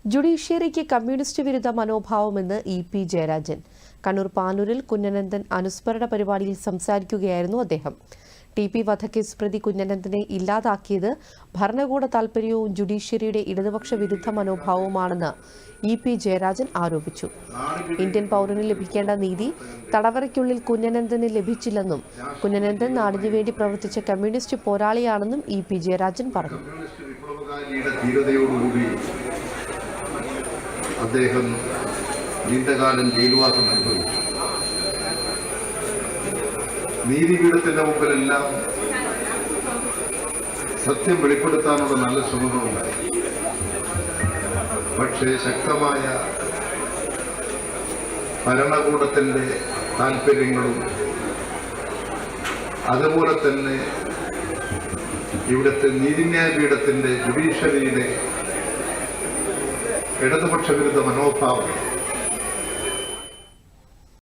ജുഡീഷ്യറിക്ക് communist വിരുദ്ധ മനോഭാവമെന്ന് EP. Jayarajan. Kannur പാനൂരിൽ Kunhanandan അനുസ്മരണ പരിപാടിയിൽ സംസാരിക്കുകയായിരുന്നു അദ്ദേഹം. ടി.പി. വധക്കേസ് പ്രതി കുഞ്ഞനന്ദനെ ഇല്ലാതാക്കിയത് ഭരണകൂട താൽപര്യവും ജുഡീഷ്യറിയുടെ ഇടതുപക്ഷ വിരുദ്ധ മനോഭാവവുമാണെന്ന് ഇ.പി. ജയരാജൻ ആരോപിച്ചു. ഇന്ത്യൻ പൗരന് ലഭിക്കേണ്ട നീതി തടവറയ്ക്കുള്ളിൽ കുഞ്ഞനന്ദന് ലഭിച്ചില്ലെന്നും കുഞ്ഞനന്ദൻ നാടിനുവേണ്ടി പ്രവർത്തിച്ച കമ്മ്യൂണിസ്റ്റ് പോരാളിയാണെന്നും ഇ.പി. ജയരാജൻ പറഞ്ഞു. അദ്ദേഹം നീണ്ടകാലം ജയിൽവാസം അനുഭവിച്ചു. നീതിപീഠത്തിന്റെ മുമ്പിലെല്ലാം സത്യം വെളിപ്പെടുത്താനുള്ള നല്ല ശ്രമങ്ങളുണ്ടായി. പക്ഷേ ശക്തമായ ഭരണകൂടത്തിന്റെ താല്പര്യങ്ങളും അതുപോലെ തന്നെ ഇവിടുത്തെ നീതിന്യായ പീഠത്തിന്റെ ജുഡീഷ്യറിയുടെ ഇടതുപക്ഷ വിരുദ്ധ മനോഭാവം